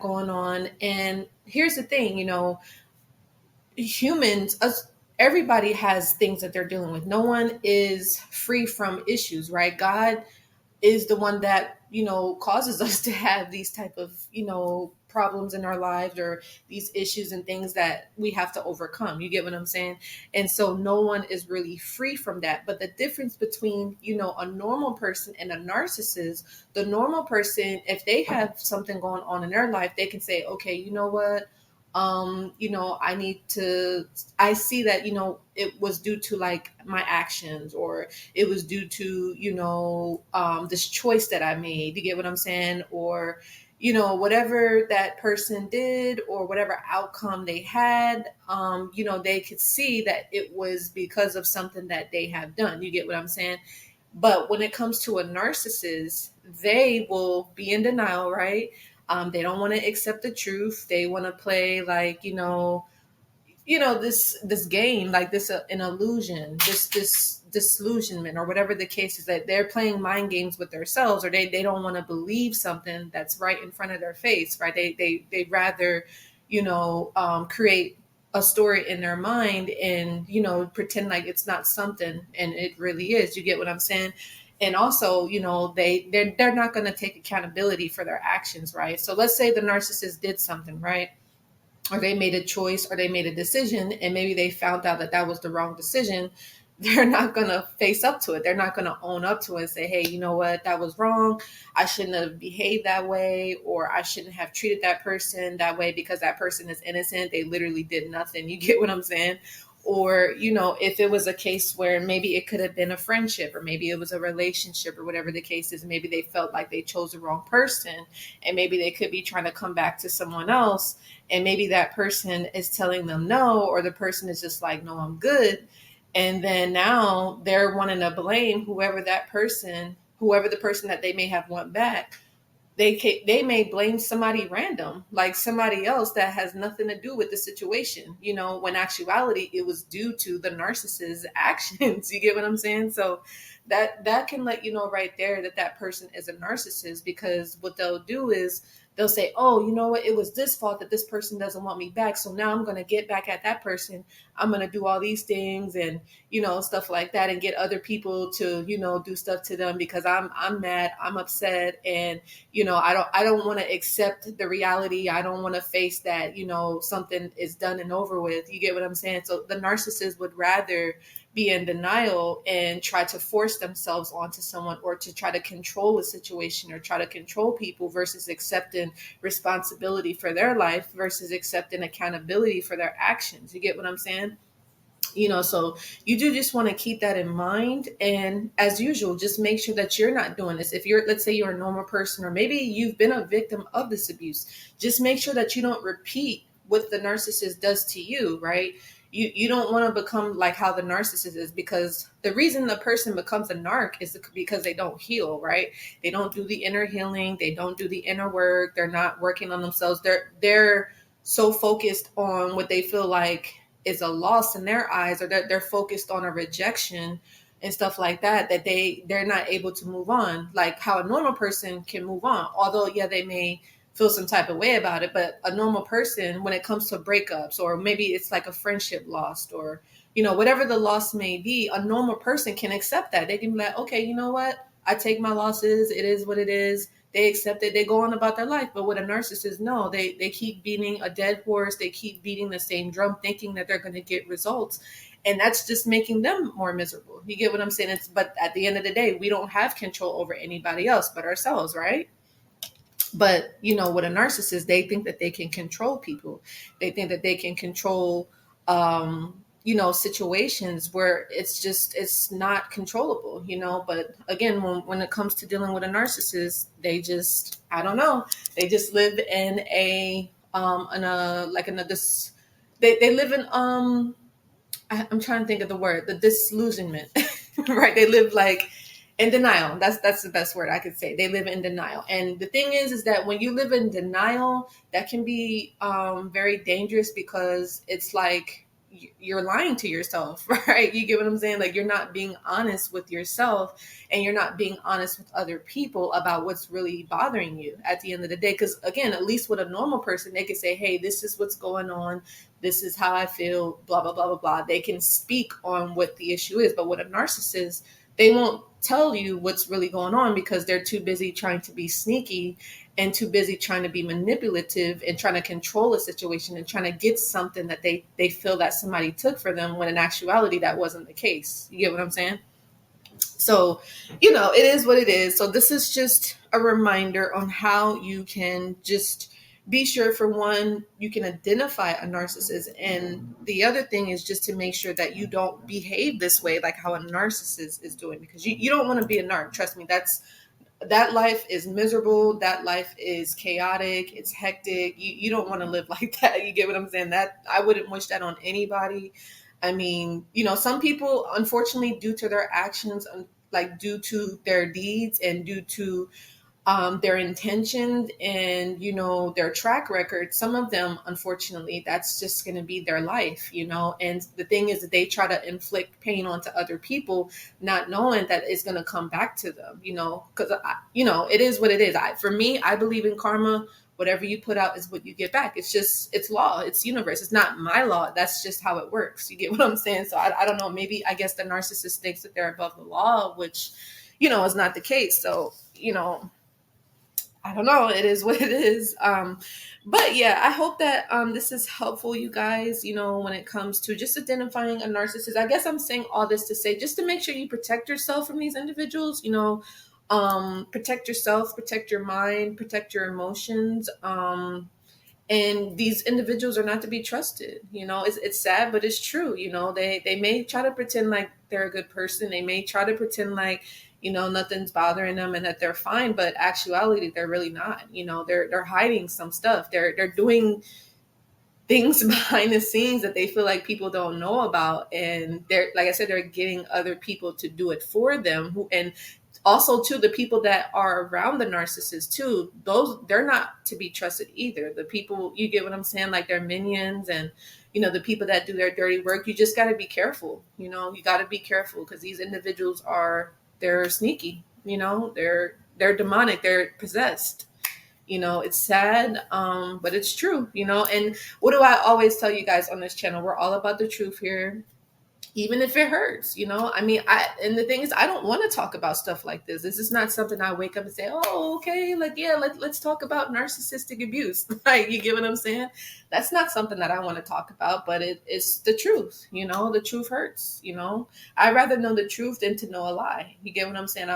going on. And here's the thing, humans, us, everybody has things that they're dealing with. No one is free from issues, right? God is the one that causes us to have these type of problems in our lives, or these issues and things that we have to overcome. You get what I'm saying? And so no one is really free from that. But the difference between a normal person and a narcissist, the normal person, if they have something going on in their life, they can say, okay, you know what, I need to, I see that it was due to like my actions, or it was due to this choice that I made. You get what I'm saying? Or whatever that person did, or whatever outcome they had, they could see that it was because of something that they have done. You get what I'm saying? But when it comes to a narcissist, they will be in denial, right? They don't want to accept the truth. They want to play like this game, like this an illusion, this disillusionment, or whatever the case is, that they're playing mind games with themselves, or they don't want to believe something that's right in front of their face, right? They rather create a story in their mind and pretend like it's not something and it really is. You get what I'm saying? And also they're not going to take accountability for their actions, right? So let's say the narcissist did something, right? Or they made a choice, or they made a decision, and maybe they found out that that was the wrong decision. They're not going to face up to it. They're not going to own up to it and say, hey, you know what, that was wrong. I shouldn't have behaved that way, or I shouldn't have treated that person that way because that person is innocent. They literally did nothing. You get what I'm saying? Or, if it was a case where maybe it could have been a friendship, or maybe it was a relationship, or whatever the case is, maybe they felt like they chose the wrong person, and maybe they could be trying to come back to someone else, and maybe that person is telling them no, or the person is just like, no, I'm good. And then now they're wanting to blame whoever the person that they may have went back. They may blame somebody random, like somebody else that has nothing to do with the situation, when actuality it was due to the narcissist's actions. You get what I'm saying? So that can let you know right there that that person is a narcissist, because what they'll do is they'll say, oh, you know what, it was this fault that this person doesn't want me back, so now I'm going to get back at that person. I'm going to do all these things and stuff like that, and get other people to do stuff to them because I'm mad, I'm upset, and I don't want to accept the reality. I don't want to face that something is done and over with. You get what I'm saying? So the narcissist would rather be in denial and try to force themselves onto someone, or to try to control a situation, or try to control people, versus accepting responsibility for their life, versus accepting accountability for their actions. You get what I'm saying? So you do just want to keep that in mind. And as usual, just make sure that you're not doing this. If let's say you're a normal person, or maybe you've been a victim of this abuse, just make sure that you don't repeat what the narcissist does to you, right? You don't want to become like how the narcissist is, because the reason the person becomes a narc is because they don't heal, right? They don't do the inner healing. They don't do the inner work. They're not working on themselves. They're so focused on what they feel like is a loss in their eyes, or that they're focused on a rejection and stuff like that, that they're not able to move on, like how a normal person can move on. Although, yeah, they may feel some type of way about it, but a normal person, when it comes to breakups, or maybe it's like a friendship lost, or whatever the loss may be, a normal person can accept that. They can be like, okay, you know what, I take my losses, it is what it is. They accept it, they go on about their life. But with a narcissist, no, they keep beating a dead horse. They keep beating the same drum, thinking that they're going to get results. And that's just making them more miserable. You get what I'm saying? But at the end of the day, we don't have control over anybody else but ourselves, right? But, with a narcissist, they think that they can control people. They think that they can control, situations where it's not controllable, but again, when it comes to dealing with a narcissist, they just, I don't know, they just live in this, they live in, I'm trying to think of the word, the disillusionment, right? They live like in denial. That's the best word I could say. They live in denial. And the thing is that when you live in denial, that can be very dangerous, because it's like you're lying to yourself, right? You get what I'm saying? Like, you're not being honest with yourself, and you're not being honest with other people about what's really bothering you at the end of the day. Because again, at least with a normal person, they can say, hey, this is what's going on, this is how I feel, blah blah blah blah blah. They can speak on what the issue is. But with a narcissist, they won't tell you what's really going on, because they're too busy trying to be sneaky and too busy trying to be manipulative and trying to control a situation and trying to get something that they feel that somebody took for them, when in actuality that wasn't the case. You get what I'm saying? So, it is what it is. So this is just a reminder on how you can just be sure, for one, you can identify a narcissist. And the other thing is just to make sure that you don't behave this way, like how a narcissist is doing, because you don't want to be a narc. Trust me, that life is miserable. That life is chaotic. It's hectic. You don't want to live like that. You get what I'm saying? That I wouldn't wish that on anybody. I mean, some people, unfortunately, due to their actions, like due to their deeds and due to their intentions and their track record, some of them, unfortunately, that's just going to be their life. And the thing is that they try to inflict pain onto other people, not knowing that it's going to come back to them. Because it is what it is. For me, I believe in karma. Whatever you put out is what you get back. It's law. It's universe. It's not my law. That's just how it works. You get what I'm saying? So I don't know. Maybe, I guess, the narcissist thinks that they're above the law, which is not the case. So I don't know. It is what it is. But yeah, I hope that this is helpful, you guys, when it comes to just identifying a narcissist. I guess I'm saying all this to say, just to make sure you protect yourself from these individuals, protect yourself, protect your mind, protect your emotions. And these individuals are not to be trusted. It's sad, but it's true. They may try to pretend like they're a good person. They may try to pretend like, nothing's bothering them and that they're fine, but actuality, they're really not. They're hiding some stuff. They're doing things behind the scenes that they feel like people don't know about. And they're, like I said, they're getting other people to do it for them. And also, too, the people that are around the narcissist, too, they're not to be trusted either. The people, you get what I'm saying? Like, they're minions, and, the people that do their dirty work, you just got to be careful. You got to be careful, because these individuals they're sneaky, they're demonic, they're possessed. It's sad, but it's true, and what do I always tell you guys on this channel? We're all about the truth here, even if it hurts. And the thing is, I don't want to talk about stuff like this. This is not something I wake up and say, oh, okay, like, yeah, let's talk about narcissistic abuse. Like, you get what I'm saying? That's not something that I want to talk about, but it's the truth. The truth hurts. I'd rather know the truth than to know a lie. You get what I'm saying?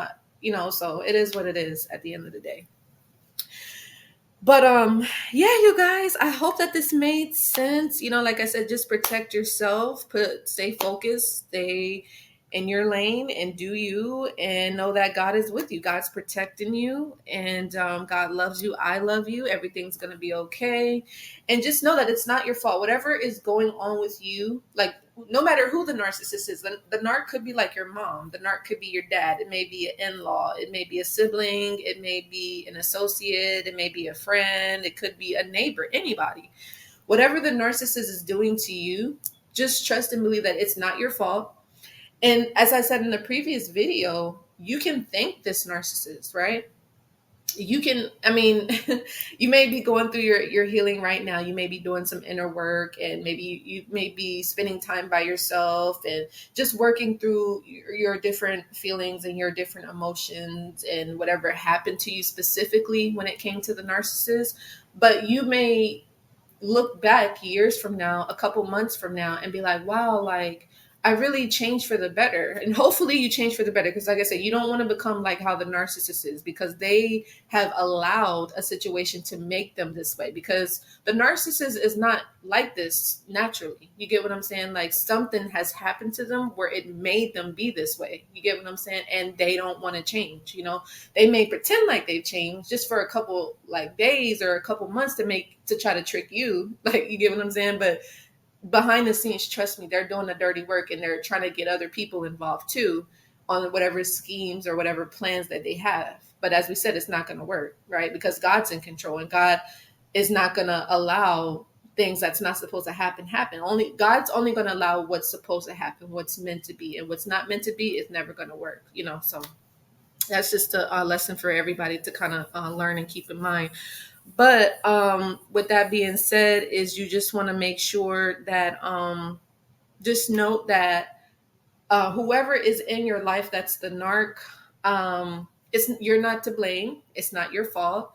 So it is what it is at the end of the day. But yeah, you guys, I hope that this made sense. Like I said, just protect yourself, stay focused, stay in your lane, and do you, and know that God is with you. God's protecting you, and God loves you. I love you. Everything's going to be okay. And just know that it's not your fault. Whatever is going on with you, like, no matter who the narcissist is, the narc could be like your mom. The narc could be your dad. It may be an in-law. It may be a sibling. It may be an associate. It may be a friend. It could be a neighbor, anybody. Whatever the narcissist is doing to you, just trust and believe that it's not your fault. And as I said in the previous video, you can thank this narcissist, right? You can, you may be going through your healing right now. You may be doing some inner work, and maybe you may be spending time by yourself and just working through your different feelings and your different emotions and whatever happened to you specifically when it came to the narcissist. But you may look back years from now, a couple months from now, and be like, wow, like, I really changed for the better. And hopefully you change for the better. Because like I said, you don't want to become like how the narcissist is, because they have allowed a situation to make them this way. Because the narcissist is not like this naturally. You get what I'm saying? Like, something has happened to them where it made them be this way. You get what I'm saying? And they don't want to change. They may pretend like they've changed just for a couple like days or a couple months to try to trick you. Like, you get what I'm saying? But behind the scenes, trust me, they're doing the dirty work, and they're trying to get other people involved too on whatever schemes or whatever plans that they have. But as we said, it's not going to work, right? Because God's in control, and God is not going to allow things that's not supposed to happen. Only God's only going to allow what's supposed to happen, what's meant to be, and what's not meant to be is never going to work, so that's just a lesson for everybody to kind of learn and keep in mind. But with that being said, is you just want to make sure that just note that whoever is in your life that's the narc, you're not to blame. It's not your fault.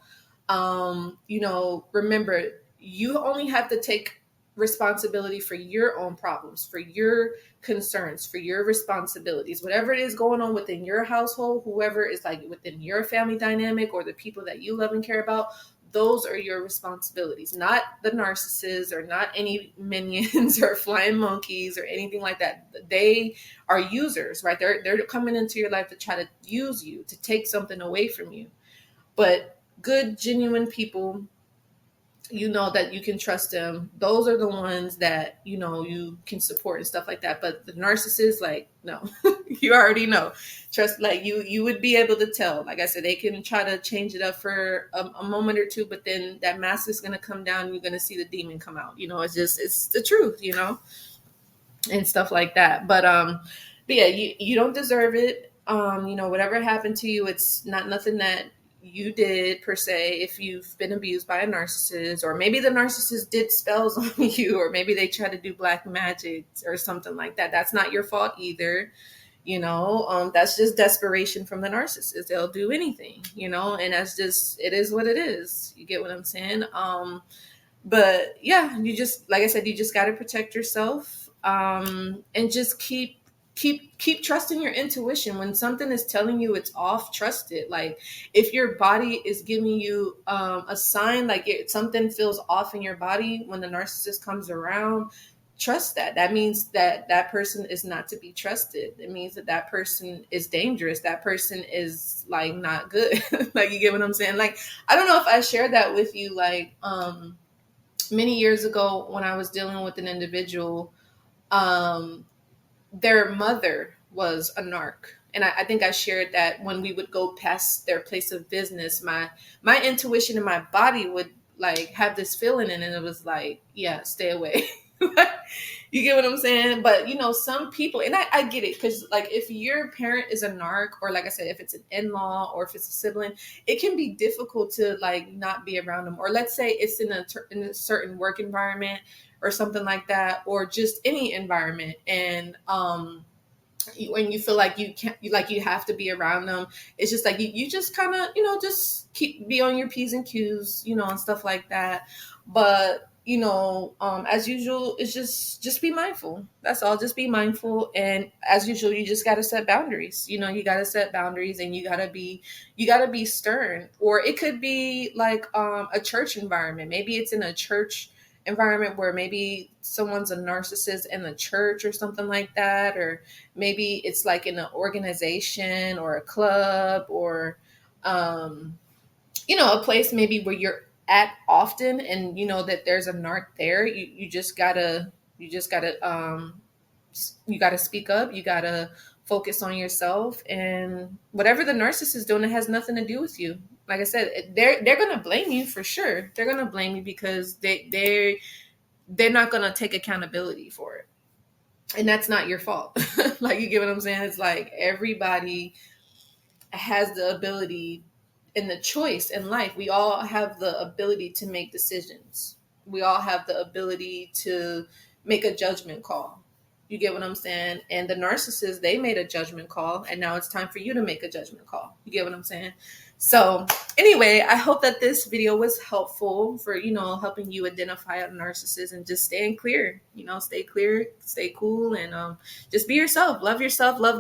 Remember, you only have to take responsibility for your own problems, for your concerns, for your responsibilities, whatever it is going on within your household, whoever is like within your family dynamic or the people that you love and care about. Those are your responsibilities, not the narcissists or not any minions or flying monkeys or anything like that. They are users, right? They're coming into your life to try to use you, to take something away from you. But good, genuine people, that you can trust them. Those are the ones that, you can support and stuff like that. But the narcissists, like, no, you already know. Trust, like you would be able to tell. Like I said, they can try to change it up for a moment or two, but then that mask is going to come down and you're going to see the demon come out. It's the truth, and stuff like that. But yeah, you don't deserve it. Whatever happened to you, it's not nothing that you did per se. If you've been abused by a narcissist, or maybe the narcissist did spells on you, or maybe they try to do black magic or something like that, that's not your fault either. That's just desperation from the narcissist. They'll do anything, and that's just, it is what it is. You get what I'm saying? But yeah, you just, like I said, you just got to protect yourself, and just keep trusting your intuition. When something is telling you it's off, trust it. Like if your body is giving you a sign, like something feels off in your body when the narcissist comes around, trust that. That means that person is not to be trusted. It means that person is dangerous. That person is like not good. Like, you get what I'm saying? Like, I don't know if I shared that with you, like many years ago when I was dealing with an individual, their mother was a narc. And I think I shared that when we would go past their place of business, my intuition and my body would like have this feeling, and it was like, yeah, stay away. You get what I'm saying? But some people, and I get it, because like if your parent is a narc, or like I said, if it's an in-law or if it's a sibling, it can be difficult to like not be around them. Or let's say it's in a certain work environment or something like that, or just any environment, and when you feel like you can't, you have to be around them, it's just like you just kind of just be on your P's and Q's, and stuff like that. But as usual, it's just be mindful. That's all. Just be mindful, and as usual, you just got to set boundaries. You got to set boundaries, and you got to be stern. Or it could be like a church environment. Maybe it's in a church environment where maybe someone's a narcissist in the church or something like that, or maybe it's like in an organization or a club, or a place maybe where you're at often, and that there's a narc there. You just gotta speak up. You gotta focus on yourself, and whatever the narcissist is doing, it has nothing to do with you. Like I said, they're gonna blame you for sure. They're gonna blame you because they're not gonna take accountability for it, and that's not your fault. Like, you get what I'm saying? It's like everybody has the ability and the choice in life. We all have the ability to make decisions. We all have the ability to make a judgment call. You get what I'm saying? And the narcissists, they made a judgment call, and now it's time for you to make a judgment call. You get what I'm saying? So anyway, I hope that this video was helpful for, helping you identify a narcissist and just staying clear, stay clear, stay cool, and just be yourself, love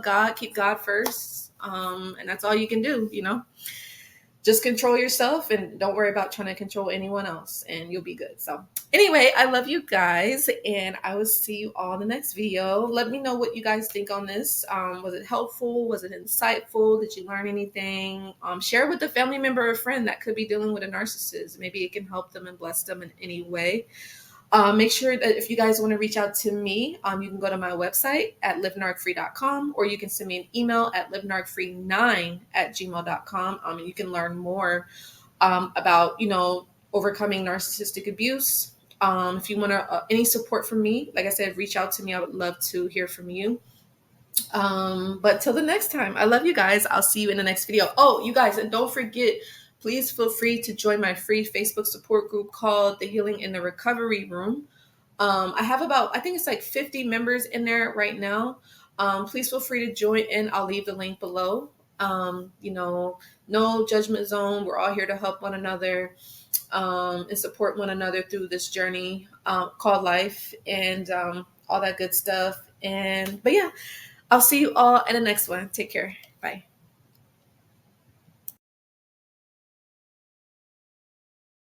God, keep God first. And that's all you can do, Just control yourself and don't worry about trying to control anyone else, and you'll be good. So anyway, I love you guys, and I will see you all in the next video. Let me know what you guys think on this. Was it helpful? Was it insightful? Did you learn anything? Share with a family member or friend that could be dealing with a narcissist. Maybe it can help them and bless them in any way. Make sure that if you guys want to reach out to me, you can go to my website at livenarcfree.com, or you can send me an email at livenarcfree9@gmail.com. And you can learn more about, overcoming narcissistic abuse, If you want any support from me, like I said, reach out to me. I would love to hear from you. But till the next time, I love you guys. I'll see you in the next video. Oh, you guys, and don't forget, please feel free to join my free Facebook support group called The Healing in the Recovery Room. I have about, I think it's like 50 members in there right now. Please feel free to join in. I'll leave the link below. No judgment zone. We're all here to help one another and support one another through this journey called life, and all that good stuff. But yeah, I'll see you all in the next one. Take care. Bye.